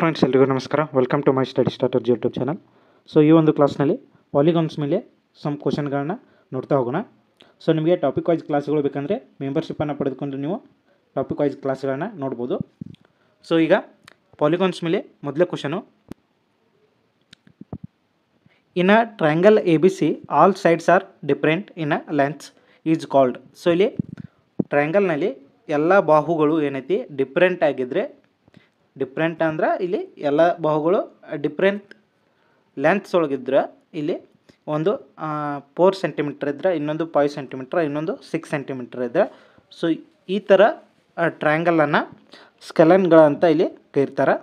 Friends ಎಲ್ರಿಗೂ ನಮಸ್ಕಾರ. Welcome to my study starter YouTube channel. So ಈ ಒಂದು ಕ್ಲಾಸ್ನಲ್ಲಿ ಪಾಲಿಗಾನ್ಸ್ ಮೇಲೆ ಸಮ್ ಕ್ವಶನ್ಗಳನ್ನ ನೋಡ್ತಾ ಹೋಗೋಣ. ಸೊ ನಿಮಗೆ ಟಾಪಿಕ್ ವೈಸ್ ಕ್ಲಾಸ್ಗಳು ಬೇಕಂದರೆ ಮೆಂಬರ್ಶಿಪ್ಪನ್ನು ಪಡೆದುಕೊಂಡು ನೀವು ಟಾಪಿಕ್ ವೈಸ್ ಕ್ಲಾಸ್ಗಳನ್ನ ನೋಡ್ಬೋದು. ಸೊ ಈಗ ಪಾಲಿಗಾನ್ಸ್ ಮೇಲೆ ಮೊದಲೇ question, in a triangle A B C all sides are different in a lengths is called. So ಇಲ್ಲಿ ಟ್ರಯಾಂಗಲ್ನಲ್ಲಿ ಎಲ್ಲ ಬಾಹುಗಳು ಏನೈತಿ ಡಿಫ್ರೆಂಟ್ ಆಗಿದ್ದರೆ, ಡಿಫ್ರೆಂಟ್ ಅಂದ್ರೆ ಇಲ್ಲಿ ಎಲ್ಲ ಬಾಹುಗಳು ಡಿಫ್ರೆಂಟ್ ಲೆಂತ್ಸ್ ಒಳಗಿದ್ರೆ, ಇಲ್ಲಿ ಒಂದು 4 ಸೆಂಟಿಮೀಟ್ರ್ ಇದ್ದರೆ, ಇನ್ನೊಂದು 5 ಸೆಂಟಿಮೀಟ್ರ್, ಇನ್ನೊಂದು 6 ಸೆಂಟಿಮೀಟ್ರ್ ಇದ್ದರೆ, ಸೊ ಈ ಥರ ಟ್ರಯಾಂಗಲನ್ನು ಸ್ಕೆಲನ್ಗಳಂತ ಇಲ್ಲಿ ಕರೀತಾರೆ.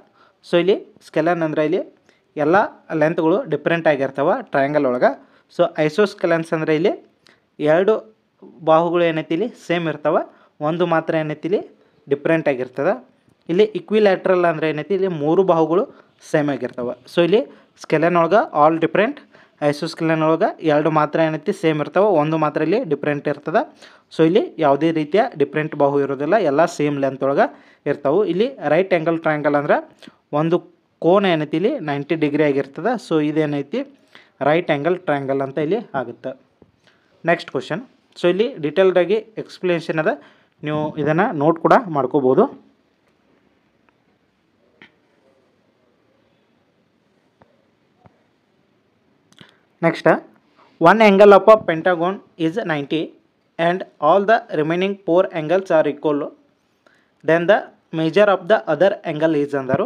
ಸೊ ಇಲ್ಲಿ ಸ್ಕೆಲನ್ ಅಂದರೆ ಇಲ್ಲಿ ಎಲ್ಲ ಲೆಂತ್ಗಳು ಡಿಫ್ರೆಂಟ್ ಆಗಿರ್ತವೆ ಟ್ರಯಾಂಗಲ್ ಒಳಗೆ. ಸೊ ಐಸೋಸ್ಕೆಲನ್ಸ್ ಅಂದರೆ ಇಲ್ಲಿ ಎರಡು ಬಾಹುಗಳು ಏನೈತಿ ಇಲ್ಲಿ ಸೇಮ್ ಇರ್ತವೆ, ಒಂದು ಮಾತ್ರ ಏನೈತಿ ಇಲ್ಲಿ ಡಿಫ್ರೆಂಟ್ ಆಗಿರ್ತದೆ. ಇಲ್ಲಿ ಇಕ್ವಿಲ್ಯಾಟ್ರಲ್ ಅಂದರೆ ಏನೈತಿ ಇಲ್ಲಿ ಮೂರು ಬಾಹುಗಳು ಸೇಮ್ ಆಗಿರ್ತವೆ. ಸೊ ಇಲ್ಲಿ ಸ್ಕೆಲನ್ ಒಳಗೆ ಆಲ್ ಡಿಫ್ರೆಂಟ್, ಐಸೋಸ್ಕೆಲನ್ ಒಳಗೆ ಎರಡು ಮಾತ್ರ ಏನೈತಿ ಸೇಮ್ ಇರ್ತವೆ, ಒಂದು ಮಾತ್ರ ಇಲ್ಲಿ ಡಿಫ್ರೆಂಟ್ ಇರ್ತದೆ. ಸೊ ಇಲ್ಲಿ ಯಾವುದೇ ರೀತಿಯ ಡಿಫ್ರೆಂಟ್ ಬಾಹು ಇರೋದಿಲ್ಲ, ಎಲ್ಲ ಸೇಮ್ ಲೆಂತ್ ಒಳಗೆ ಇರ್ತವೆ. ಇಲ್ಲಿ ರೈಟ್ ಆ್ಯಂಗಲ್ ಟ್ರಯಾಂಗಲ್ ಅಂದ್ರೆ ಒಂದು ಕೋನ ಏನೈತಿ ಇಲ್ಲಿ 90 ಡಿಗ್ರಿ ಆಗಿರ್ತದೆ. ಸೊ ಇದೇನೈತಿ ರೈಟ್ ಆ್ಯಂಗಲ್ ಟ್ರಯಾಂಗಲ್ ಅಂತ ಇಲ್ಲಿ ಆಗುತ್ತೆ. Next question. ಸೊ ಇಲ್ಲಿ ಡೀಟೇಲ್ಡಾಗಿ ಎಕ್ಸ್ಪ್ಲೇಷನ್ ಅದ, ನೀವು ಇದನ್ನು ನೋಟ್ ಕೂಡ ಮಾಡ್ಕೋಬೋದು. Next, one angle of a pentagon is 90 and all the remaining 4 angles are equal. Then the measure of the other angle is ಅಂದರು.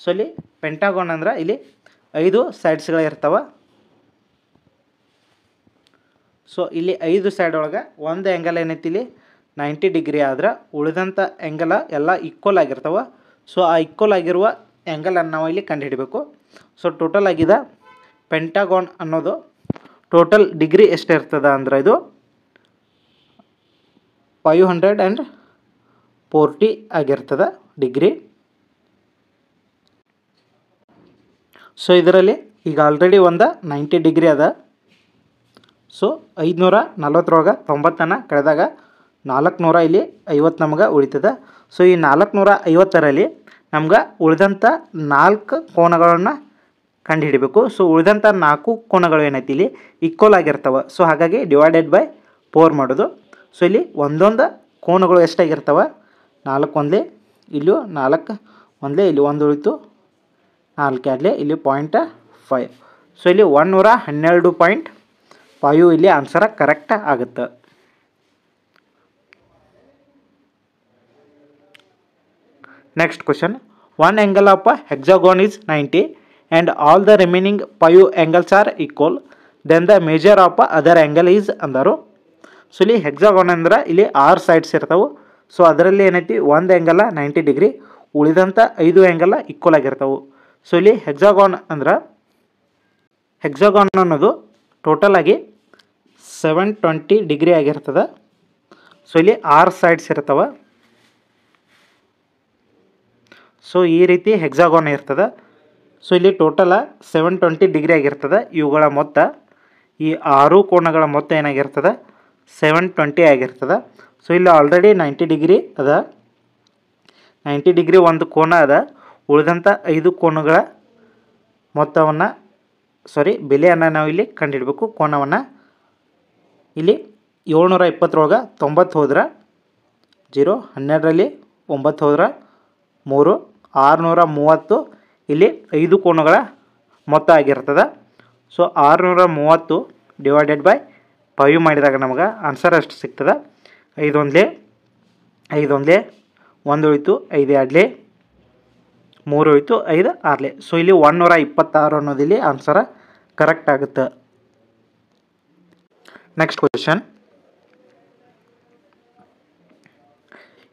ಸೊ ಇಲ್ಲಿ ಪೆಂಟಾಗೋನ್ ಅಂದ್ರೆ ಇಲ್ಲಿ 5 ಸೈಡ್ಸ್ಗಳು ಇರ್ತವೆ. ಸೊ ಇಲ್ಲಿ 5 ಸೈಡ್ ಒಳಗೆ ಒಂದು ಆ್ಯಂಗಲ್ ಏನೈತಿ ಇಲ್ಲಿ 90 ಡಿಗ್ರಿ ಆದ್ರೆ ಉಳಿದಂಥ ಆ್ಯಂಗಲ ಎಲ್ಲ ಈಕ್ವಲ್ ಆಗಿರ್ತವೆ. ಸೊ ಆ ಈಕ್ವಲ್ ಆಗಿರುವ ಆ್ಯಂಗಲನ್ನು ನಾವು ಇಲ್ಲಿ ಕಂಡುಹಿಡಬೇಕು. ಸೊ ಟೋಟಲ್ ಆಗಿದೆ ಪೆಂಟಾಗೋನ್ ಅನ್ನೋದು ಟೋಟಲ್ ಡಿಗ್ರಿ ಎಷ್ಟಿರ್ತದೆ ಅಂದ್ರೆ ಇದು 540 ಆಗಿರ್ತದೆ ಡಿಗ್ರಿ. ಸೊ ಇದರಲ್ಲಿ ಈಗ ಆಲ್ರೆಡಿ ಒಂದು 90 ಡಿಗ್ರಿ ಅದ. ಸೊ 540 90 ಕಳೆದಾಗ 450 ಇಲ್ಲಿ 50 ನಮ್ಗೆ ಉಳಿತದೆ. ಸೊ ಈ 450ರಲ್ಲಿ ನಮ್ಗೆ ಉಳಿದಂಥ 4 ಕೋನಗಳನ್ನು ಕಂಡುಹಿಡಬೇಕು. ಸೊ ಉಳಿದಂಥ 4 ಕೋನಗಳು ಏನೈತಿ ಇಲ್ಲಿ ಈಕ್ವಲ್ ಆಗಿರ್ತವೆ. ಸೊ ಹಾಗಾಗಿ ಡಿವೈಡೆಡ್ ಬೈ 4 ಮಾಡೋದು. ಸೊ ಇಲ್ಲಿ ಒಂದೊಂದು ಕೋನಗಳು ಎಷ್ಟಾಗಿರ್ತವೆ, 4 ಒಂದೇ, ಇಲ್ಲೂ 4 ಒಂದೇ, ಇಲ್ಲಿ 1 ಉಳಿತು, 4 ಎರಡಲೇ, ಇಲ್ಲಿ 0.5. ಸೊ ಇಲ್ಲಿ 112.5 ಇಲ್ಲಿ ಆನ್ಸರ ಕರೆಕ್ಟ್ ಆಗುತ್ತೆ. Next question. One angle of a hexagon is 90 and all the remaining 5 angles are equal, then the measure of other angle is ಅಂದರು. ಸೊ ಇಲ್ಲಿ ಹೆಕ್ಸಾಗೋನ್ ಅಂದ್ರೆ ಇಲ್ಲಿ 6 ಸೈಡ್ಸ್ ಇರ್ತವೆ. ಸೊ ಅದರಲ್ಲಿ ಏನೈತಿ ಒಂದು ಆ್ಯಂಗಲ 90 ಡಿಗ್ರಿ, ಉಳಿದಂಥ 5 ಆ್ಯಂಗಲ ಈಕ್ವಲ್ ಆಗಿರ್ತವೆ. ಸೊ ಇಲ್ಲಿ ಹೆಕ್ಸಾಗೋನ್ ಅಂದ್ರೆ ಹೆಕ್ಸಾಗೋನ್ ಅನ್ನೋದು ಟೋಟಲ್ ಆಗಿ 720 ಡಿಗ್ರಿ ಆಗಿರ್ತದೆ. ಸೊ ಇಲ್ಲಿ 6 ಸೈಡ್ಸ್ ಇರ್ತವೆ. ಸೊ ಈ ರೀತಿ ಹೆಕ್ಸಾಗೋನ್ ಇರ್ತದೆ. ಸೊ ಇಲ್ಲಿ ಟೋಟಲ 720 ಡಿಗ್ರಿ ಆಗಿರ್ತದೆ. ಇವುಗಳ ಮೊತ್ತ, ಈ 6 ಕೋನಗಳ ಮೊತ್ತ ಏನಾಗಿರ್ತದೆ 720 ಆಗಿರ್ತದೆ. ಸೊ ಇಲ್ಲಿ ಆಲ್ರೆಡಿ 90 ಡಿಗ್ರಿ ಅದ, 90 ಡಿಗ್ರಿ ಒಂದು ಕೋನ ಅದ, ಉಳಿದಂಥ 5 ಕೋನಗಳ ಮೊತ್ತವನ್ನು ಬೆಲೆಯನ್ನು ನಾವು ಇಲ್ಲಿ ಕಂಡುಹಿಡಬೇಕು. ಕೋನವನ್ನು ಇಲ್ಲಿ 720 90 ಹೋದ್ರೆ 0, 12ರಲ್ಲಿ 9 ಹೋದ್ರೆ 3, 630 ಇಲ್ಲಿ 5 ಕೋನಗಳ ಮೊತ್ತ ಆಗಿರ್ತದೆ. ಸೊ 630 ಡಿವೈಡೆಡ್ ಬೈ 5 ಮಾಡಿದಾಗ ನಮಗೆ ಆನ್ಸರ್ ಅಷ್ಟು ಸಿಗ್ತದೆ. 5 ಒಂದಲೇ 1 ಉಳಿತು, 5 ಎರಡಲೇ 3 ಉಳಿತು, 5 ಆರಲೇ. ಸೊ ಇಲ್ಲಿ 126 ಅನ್ನೋದು ಇಲ್ಲಿ ಆನ್ಸರ ಕರೆಕ್ಟ್ ಆಗುತ್ತೆ. Next question.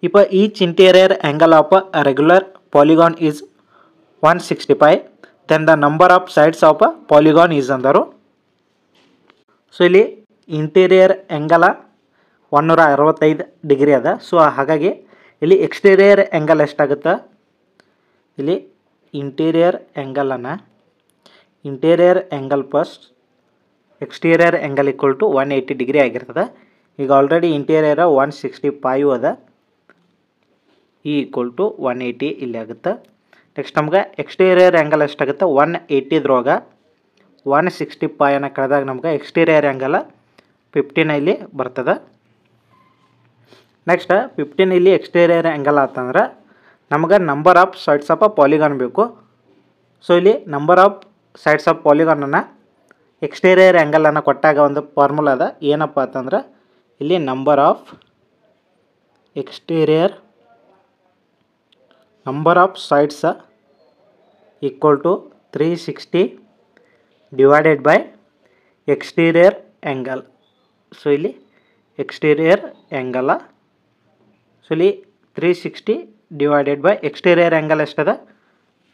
If each interior angle of a regular polygon is 165, then the number of sides of a polygon is ಅಂದರು. ಸೊ ಇಲ್ಲಿ ಇಂಟೀರಿಯರ್ ಆ್ಯಂಗಲ 165 ಡಿಗ್ರಿ ಅದ. ಸೊ ಹಾಗಾಗಿ ಇಲ್ಲಿ ಎಕ್ಸ್ಟೀರಿಯರ್ ಆ್ಯಂಗಲ್ ಎಷ್ಟಾಗುತ್ತೆ, ಇಲ್ಲಿ interior angle plus exterior angle equal to 180 degree ಆಗಿರ್ತದೆ. ಈಗ already interior 165 ಅದ, ಈ ಈಕ್ವಲ್ ಟು 180 ಇಲ್ಲಿ ಆಗುತ್ತೆ. ನೆಕ್ಸ್ಟ್ ನಮ್ಗೆ ಎಕ್ಸ್ಟೀರಿಯರ್ ಆ್ಯಂಗಲ್ ಎಷ್ಟಾಗುತ್ತೆ 180 ಇದ್ರೊಳಗೆ 165 ಕಳೆದಾಗ ನಮ್ಗೆ ಎಕ್ಸ್ಟೀರಿಯರ್ ಆ್ಯಂಗಲ್ 15 ಇಲ್ಲಿ ಬರ್ತದೆ. ನೆಕ್ಸ್ಟ್ 15 ಇಲ್ಲಿ ಎಕ್ಸ್ಟೀರಿಯರ್ ಆ್ಯಂಗಲ್ ಆತಂದ್ರೆ ನಮ್ಗೆ number of sides of a polygon ಬೇಕು. ಸೊ ಇಲ್ಲಿ ನಂಬರ್ ಆಫ್ ಸೈಡ್ಸ್ ಆಫ್ ಪಾಲಿಗಾನನ್ನು ಎಕ್ಸ್ಟೀರಿಯರ್ ಆ್ಯಂಗಲನ್ನು ಕೊಟ್ಟಾಗ ಒಂದು ಫಾರ್ಮುಲಾ ಅದ, ಏನಪ್ಪ ಅಂತಂದ್ರೆ ಇಲ್ಲಿ number of sides equal to 360 divided by exterior angle. So ಇಲ್ಲಿ ಎಕ್ಸ್ಟೀರಿಯರ್ ಆ್ಯಂಗಲ, ಸೊ ಇಲ್ಲಿ 360 ಡಿವೈಡೆಡ್ ಬೈ ಎಕ್ಸ್ಟೀರಿಯರ್ ಆ್ಯಂಗಲ್ ಎಷ್ಟದ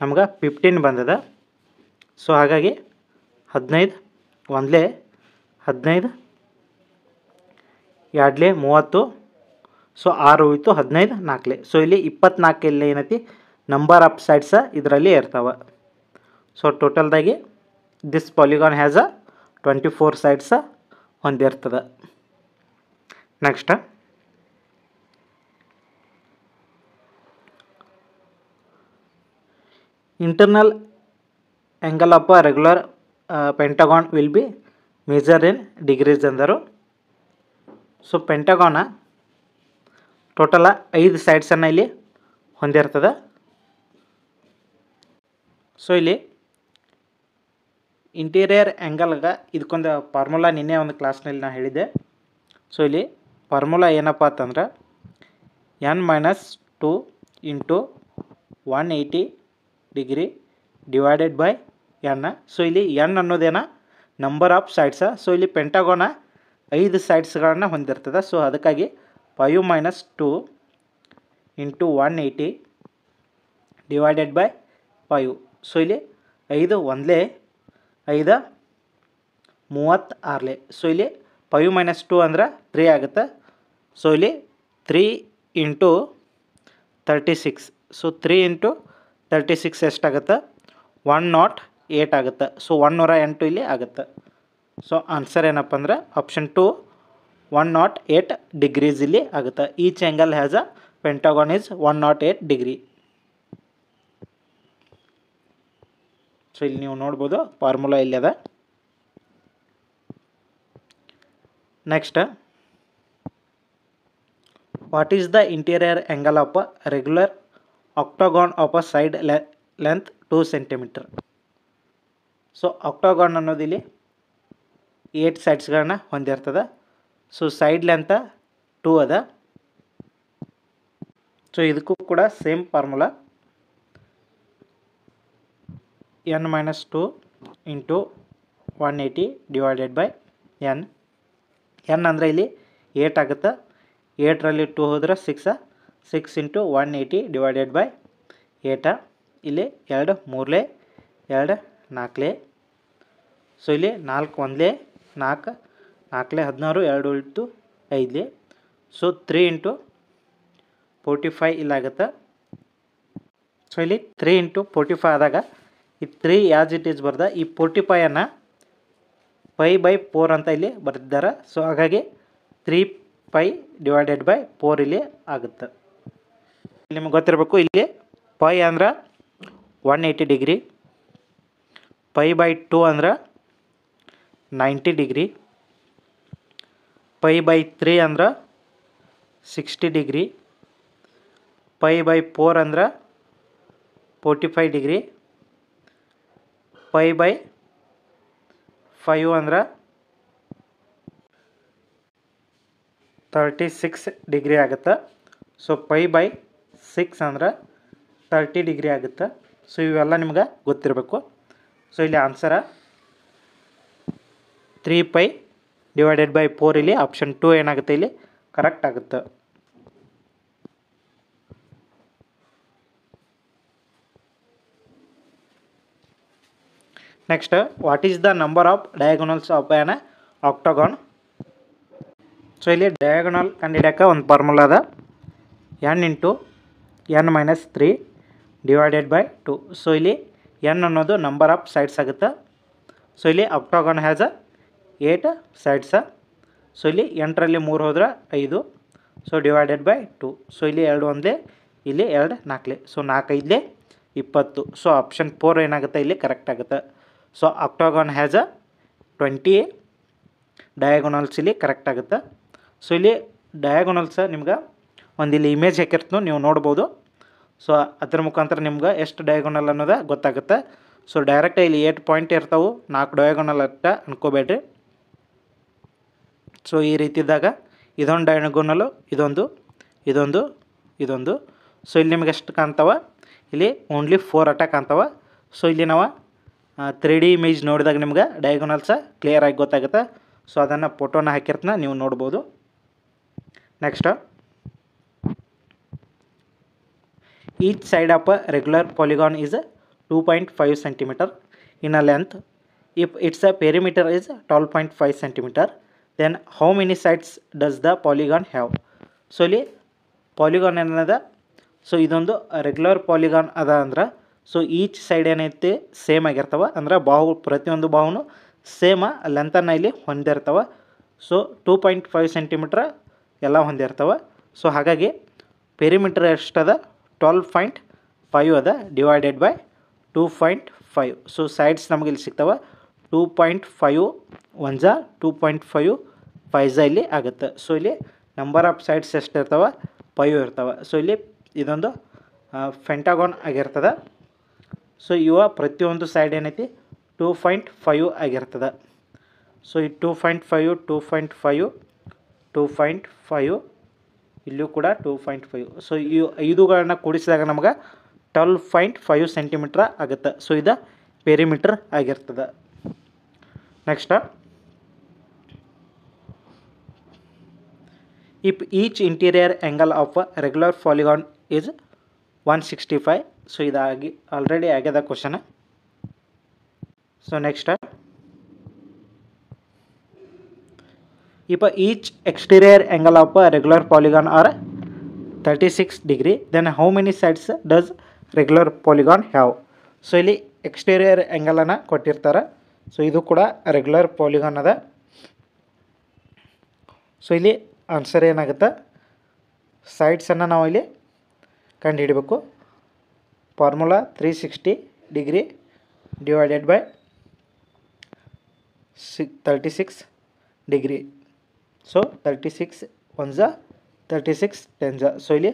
ನಮ್ಗೆ 15 ಬಂದದ. ಸೊ ಹಾಗಾಗಿ 15 ಒಂದಲೇ 15 ಎರಡಲೇ 30, ಸೊ 6 ಹೋಯ್ತು 15 4ಲೇ. ಸೊ ಇಲ್ಲಿ 24 ಇಲ್ಲಿ ಏನೈತಿ ನಂಬರ್ ಆಫ್ ಸೈಡ್ಸ ಇದರಲ್ಲಿ ಇರ್ತಾವೆ. ಸೊ ಟೋಟಲ್ದಾಗಿ this polygon has a 24 sides ಹೊಂದಿರ್ತದೆ. Next internal angle of a regular pentagon will be measure in degrees ಅಂದರು. ಸೊ ಪೆಂಟಗಾನ ಟೋಟಲ 5 ಸೈಡ್ಸನ್ನು ಇಲ್ಲಿ ಹೊಂದಿರ್ತದೆ. ಸೊ ಇಲ್ಲಿ ಇಂಟೀರಿಯರ್ ಆ್ಯಂಗಲ್ಗೆ ಇದಕ್ಕೊಂದು ಫಾರ್ಮುಲಾ ನಿನ್ನೆ ಒಂದು ಕ್ಲಾಸ್ನಲ್ಲಿ ನಾನು ಹೇಳಿದ್ದೆ. ಸೊ ಇಲ್ಲಿ ಫಾರ್ಮುಲಾ ಏನಪ್ಪ ಅಂತಂದ್ರೆ n-2 into 180 degree divided by n. So ಇಲ್ಲಿ n ಅನ್ನೋದೇನ ನಂಬರ್ ಆಫ್ ಸೈಡ್ಸ. ಸೊ ಇಲ್ಲಿ ಪೆಂಟಗೋನ 5 ಸೈಡ್ಸ್ಗಳನ್ನು ಹೊಂದಿರ್ತದೆ. ಸೊ ಅದಕ್ಕಾಗಿ 5 - 2 ಇಂಟು 180 ಡಿವೈಡೆಡ್ ಬೈ 5. ಸೊ ಇಲ್ಲಿ 5 ಒಂದಲೇ 5 36ಲೇ. ಸೊ ಇಲ್ಲಿ 5 - 2 ಅಂದ್ರೆ 3 ಆಗುತ್ತೆ. ಸೊ ಇಲ್ಲಿ 3 ಇಂಟು 36. ಸೊ 3 ಇಂಟು 36 ಎಷ್ಟಾಗುತ್ತೆ 108 ಆಗುತ್ತೆ. ಸೊ 108 ಇಲ್ಲಿ ಆಗುತ್ತೆ. ಸೊ ಆನ್ಸರ್ ಏನಪ್ಪ ಅಂದ್ರೆ ಆಪ್ಷನ್ 2 108 ಡಿಗ್ರೀಸ್ ಇಲ್ಲಿ ಆಗುತ್ತೆ. Each angle has a pentagon is 108 degree. So ಇಲ್ಲಿ ನೀವು ನೋಡ್ಬೋದು ಫಾರ್ಮುಲಾ ಇಲ್ಲಿ ಅದ. Next what is the interior angle of a regular octagon of a side length 2 centimetre. So octagon ಅನ್ನೋದು ಇಲ್ಲಿ 8 ಸೈಡ್ಸ್ಗಳನ್ನ ಹೊಂದಿರ್ತದೆ. ಸೊ ಸೈಡ್ ಲೆಂತ್ 2 ಅದ. ಸೊ ಇದಕ್ಕೂ ಕೂಡ same formula n-2 into 180 divided by n. n ಅಂದರೆ ಇಲ್ಲಿ 8 ಆಗುತ್ತೆ. 8ರಲ್ಲಿ 2 ಹೋದ್ರೆ 6 ಇಂಟು 180 ಡಿವೈಡೆಡ್ ಬೈ 8. ಇಲ್ಲಿ 2 3ಲೇ 2 4ಲೇ. ಸೊ ಇಲ್ಲಿ 4 ಒಂದಲೇ 4 4ಲೇ 16 2 ಉಳಿತು 5ಲೇ. ಸೊ 3 ಇಂಟು 45 ಇಲ್ಲಾಗುತ್ತೆ. ಸೊ ಇಲ್ಲಿ 3 ಇಂಟು 45 ಆದಾಗ ಈ 3 ಆ್ಯಸ್ ಇಟ್ ಈಸ್ ಬರ್ದ. ಈ 45ಅನ್ನು 5/4 ಅಂತ ಇಲ್ಲಿ ಬರೆದಿದ್ದಾರೆ. ಸೊ ಹಾಗಾಗಿ 3π ಡಿವೈಡೆಡ್ ಬೈ 4 ಇಲ್ಲಿ ಆಗುತ್ತೆ. ನಿಮಗೆ ಗೊತ್ತಿರಬೇಕು ಇಲ್ಲಿ π ಅಂದ್ರೆ 180 ಡಿಗ್ರಿ, π/2 ಅಂದ್ರೆ 90 ಡಿಗ್ರಿ, π/3 ಅಂದ್ರೆ 60 ಡಿಗ್ರಿ, π/4 ಅಂದ್ರೆ 45 ಡಿಗ್ರಿ, π/5 ಅಂದ್ರೆ 36 ಡಿಗ್ರಿ ಆಗುತ್ತೆ. ಸೊ π/6 ಅಂದ್ರೆ 30 ಡಿಗ್ರಿ ಆಗುತ್ತೆ. ಸೊ ಇವೆಲ್ಲ ನಿಮ್ಗೆ ಗೊತ್ತಿರಬೇಕು. ಸೊ ಇಲ್ಲಿ ಆನ್ಸರ 3π ಡಿವೈಡೆಡ್ ಬೈ 4 ಇಲ್ಲಿ ಆಪ್ಷನ್ 2 ಏನಾಗುತ್ತೆ ಇಲ್ಲಿ ಕರೆಕ್ಟ್ ಆಗುತ್ತೆ. Next what is the number of diagonals of an octagon. So ಇಲ್ಲಿ ಡಯಾಗೋನಲ್ ಕಂಡುಹಿಡಿಯೋಕೆ ಒಂದು ಫಾರ್ಮುಲಾ ಅದ, n into n-3 divided by 2. So ಇಲ್ಲಿ n ಅನ್ನೋದು ನಂಬರ್ ಆಫ್ ಸೈಡ್ಸ್ ಆಗುತ್ತೆ. ಸೊ ಇಲ್ಲಿ ಆಕ್ಟಾಗಾನ್ ಹ್ಯಾಸ್ 8 ಸೈಡ್ಸ. ಸೊ ಇಲ್ಲಿ 8ರಲ್ಲಿ 3 ಹೋದ್ರೆ 5. So divided by 2. ಸೊ ಇಲ್ಲಿ 2 ಒಂದಲೇ ಇಲ್ಲಿ 2 4ಲೇ. ಸೊ 4 5ಲೇ 20. ಸೊ ಆಪ್ಷನ್ 4 ಏನಾಗುತ್ತೆ ಇಲ್ಲಿ ಕರೆಕ್ಟ್ ಆಗುತ್ತೆ. ಸೊ ಆಕ್ಟಾಗಾನ್ ಹ್ಯಾಸ್ ಅ 20 ಡಯಾಗೋನಲ್ಸ್ ಇಲ್ಲಿ ಕರೆಕ್ಟ್ ಆಗುತ್ತೆ. ಸೊ ಇಲ್ಲಿ ಡಯಾಗೋನಲ್ಸ್ ನಿಮ್ಗೆ ಒಂದು ಇಲ್ಲಿ ಇಮೇಜ್ ಹಾಕಿರ್ತನೋ ನೀವು ನೋಡ್ಬೋದು. ಸೊ ಅದ್ರ ಮುಖಾಂತರ ನಿಮ್ಗೆ ಎಷ್ಟು ಡಯಾಗೋನಲ್ ಅನ್ನೋದು ಗೊತ್ತಾಗುತ್ತೆ. ಸೊ ಡೈರೆಕ್ಟ್ ಇಲ್ಲಿ 8 ಪಾಯಿಂಟ್ ಇರ್ತಾವೆ, 4 ಡಯಾಗೋನಲ್ ಅಂತ ಅನ್ಕೋಬೇಡ್ರಿ. ಸೊ ಈ ರೀತಿ ಇದ್ದಾಗ ಇದೊಂದು ಡಯಾಗೋನಲ್ಲು, ಇದೊಂದು. ಸೊ ಇಲ್ಲಿ ನಿಮ್ಗೆ ಎಷ್ಟು ಕಾಣ್ತಾವ, ಇಲ್ಲಿ ಓನ್ಲಿ 4 ಅಟ ಕಾಣ್ತಾವ. ಸೊ ಇಲ್ಲಿ ನಾವು 3D ಇಮೇಜ್ ನೋಡಿದಾಗ ನಿಮ್ಗೆ ಡಯಾಗೋನಲ್ಸ ಕ್ಲಿಯರಾಗಿ ಗೊತ್ತಾಗುತ್ತೆ. ಸೊ ಅದನ್ನು ಫೋಟೋನ ಹಾಕಿರ್ತನ ನೀವು ನೋಡ್ಬೋದು. Next, each side of a regular polygon is 2.5 cm in a length. If its perimeter is 12.5 cm, then how many sides does the polygon have? So ಇಲ್ಲಿ ಪಾಲಿಗಾನ್ ಏನದ, ಸೊ ಇದೊಂದು ರೆಗ್ಯುಲರ್ ಪಾಲಿಗಾನ್ ಅದ ಅಂದ್ರೆ so each side ಏನೈತಿ same ಆಗಿರ್ತವೆ. ಅಂದ್ರೆ ಬಾಹು ಪ್ರತಿಯೊಂದು ಬಾಹುನು ಸೇಮ ಲೆಂತನ್ನು ಇಲ್ಲಿ ಹೊಂದಿರ್ತವೆ. ಸೊ 2.5 cm ಎಲ್ಲ ಹೊಂದಿರ್ತವೆ. ಸೊ ಹಾಗಾಗಿ ಪೆರಿಮೀಟರ್ ಎಷ್ಟದ 12.5 ಅದ ಡಿವೈಡೆಡ್ ಬೈ 2.5. ಸೊ ಸೈಡ್ಸ್ ನಮಗೆ ಇಲ್ಲಿ ಸಿಗ್ತವೆ 2.5 1 2.5 5 ಇಲ್ಲಿ ಆಗುತ್ತೆ. ಸೊ ಇಲ್ಲಿ ನಂಬರ್ ಆಫ್ ಸೈಡ್ಸ್ ಎಷ್ಟು ಇರ್ತವೆ, 5 ಇರ್ತವೆ. ಸೊ ಇಲ್ಲಿ ಇದೊಂದು ಫೆಂಟಾಗಾನ್ ಆಗಿರ್ತದೆ. ಸೊ ಇವ ಪ್ರತಿಯೊಂದು ಸೈಡ್ ಏನೈತಿ 2.5 ಆಗಿರ್ತದೆ. ಸೊ ಈ 2.5 ಇಲ್ಲೂ ಕೂಡ 2.5. ಸೊ ಈ 5ಗಳನ್ನ ಕೂಡಿಸಿದಾಗ ನಮಗೆ 12.5 cm ಆಗುತ್ತೆ. ಸೊ ಇದು ಪೆರಿಮೀಟರ್ ಆಗಿರ್ತದೆ. Next, if each interior angle of a regular polygon is 165. So ಇದಾಗಿ ಆಲ್ರೆಡಿ ಆಗ್ಯದ question. So next, if each exterior angle of a regular polygon are 36 degree, then how many sides does regular polygon have? So ಇಲ್ಲಿ exterior ಆ್ಯಂಗಲನ್ನು ಕೊಟ್ಟಿರ್ತಾರೆ. So ಇದು ಕೂಡ regular polygon ಅದ. So ಇಲ್ಲಿ answer ಏನಾಗುತ್ತೆ, ಸೈಡ್ಸನ್ನು ನಾವು ಇಲ್ಲಿ ಕಂಡು ಹಿಡಬೇಕು. Formula 360 degree divided by 36 degree. So 36 1 36 10. So ಇಲ್ಲಿ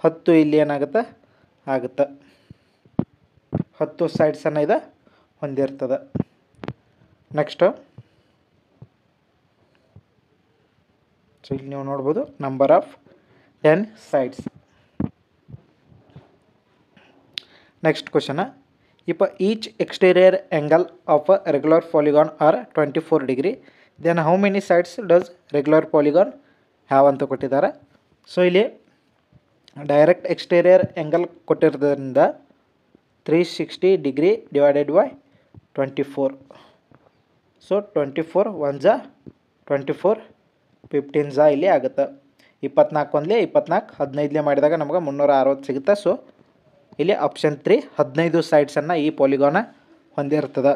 10 ಇಲ್ಲಿ ಏನಾಗುತ್ತೆ ಆಗುತ್ತೆ, 10 ಸೈಡ್ಸನ್ನು ಇದು ಹೊಂದಿರ್ತದೆ. ನೆಕ್ಸ್ಟ್, ಸೊ ಇಲ್ಲಿ ನೀವು ನೋಡ್ಬೋದು number of 10 sides. Next question, if each exterior angle of a regular polygon are 24 degree, then how many sides does regular polygon have ಅಂತ ಕೊಟ್ಟಿದ್ದಾರೆ. ಸೊ ಇಲ್ಲಿ ಡೈರೆಕ್ಟ್ ಎಕ್ಸ್ಟೀರಿಯರ್ ಆ್ಯಂಗಲ್ ಕೊಟ್ಟಿರೋದ್ರಿಂದ 360 ಡಿಗ್ರಿ ಡಿವೈಡೆಡ್ ಬೈ 24. ಸೊ 24 1 24 15 ಇಲ್ಲಿ ಆಗುತ್ತೆ. 24 1 24 15 ಮಾಡಿದಾಗ ನಮಗೆ 360 ಸಿಗುತ್ತೆ. So ಇಲ್ಲಿ ಆಪ್ಷನ್ 3 15 ಸೈಡ್ಸನ್ನು ಈ ಪಾಲಿಗಾನ ಹೊಂದಿರ್ತದೆ.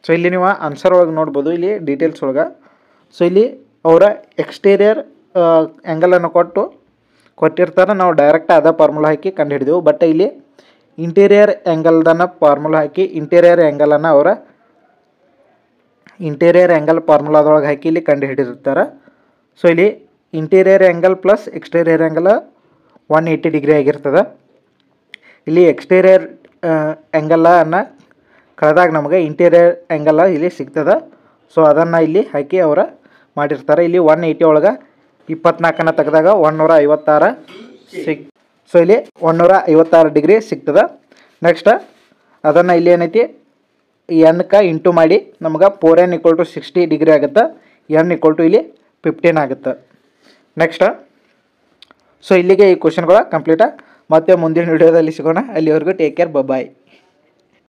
ಸೊ ಇಲ್ಲಿ ನೀವು ಆನ್ಸರ್ ಒಳಗೆ ನೋಡ್ಬೋದು, ಇಲ್ಲಿ ಡೀಟೇಲ್ಸ್ ಒಳಗೆ. ಸೊ ಇಲ್ಲಿ ಅವರ ಎಕ್ಸ್ಟೀರಿಯರ್ ಆ್ಯಂಗಲನ್ನು ಕೊಟ್ಟಿರ್ತಾರೆ, ನಾವು ಡೈರೆಕ್ಟ್ ಅದ ಫಾರ್ಮುಲಾ ಹಾಕಿ ಕಂಡು ಹಿಡಿದೆವು. ಬಟ್ ಇಲ್ಲಿ ಇಂಟೀರಿಯರ್ ಆ್ಯಂಗಲ್ದನ್ನು ಫಾರ್ಮುಲಾ ಹಾಕಿ ಇಂಟೀರಿಯರ್ ಆ್ಯಂಗಲನ್ನು ಅವರ ಇಂಟೀರಿಯರ್ ಆ್ಯಂಗಲ್ ಫಾರ್ಮುಲಾದೊಳಗೆ ಹಾಕಿ ಇಲ್ಲಿ ಕಂಡು ಹಿಡಿದಿರ್ತಾರೆ. ಸೊ ಇಲ್ಲಿ interior angle plus exterior angle 180 degree ಆಗಿರ್ತದೆ. ಇಲ್ಲಿ ಎಕ್ಸ್ಟೀರಿಯರ್ ಆ್ಯಂಗಲನ್ನು ಕಳೆದಾಗ ನಮಗೆ ಇಂಟೀರಿಯರ್ ಆ್ಯಂಗಲ್ ಇಲ್ಲಿ ಸಿಗ್ತದೆ. ಸೊ ಅದನ್ನು ಇಲ್ಲಿ ಹಾಕಿ ಅವರ ಮಾಡಿರ್ತಾರೆ. ಇಲ್ಲಿ 180 ಒಳಗೆ 24 ತೆಗೆದಾಗ 156 ಸೊ ಇಲ್ಲಿ 156 ಡಿಗ್ರಿ ಸಿಗ್ತದೆ. ನೆಕ್ಸ್ಟ್ ಅದನ್ನು ಇಲ್ಲಿ ಏನೈತಿ ಎನ್ಗೆ ಇಂಟು ಮಾಡಿ ನಮಗೆ 4n = 60 ಡಿಗ್ರಿ ಆಗುತ್ತೆ. n = ಇಲ್ಲಿ 15 ಆಗುತ್ತೆ. ನೆಕ್ಸ್ಟ್, ಸೊ ಇಲ್ಲಿಗೆ ಈ ಕ್ವಶನ್ಗಳು ಕಂಪ್ಲೀಟ್. ಮತ್ತೆ ಮುಂದಿನ ವಿಡಿಯೋದಲ್ಲಿ ಸಿಗೋಣ. ಅಲ್ಲಿವರೆಗೂ ಟೇಕ್ ಕೇರ್, ಬಾಯ್.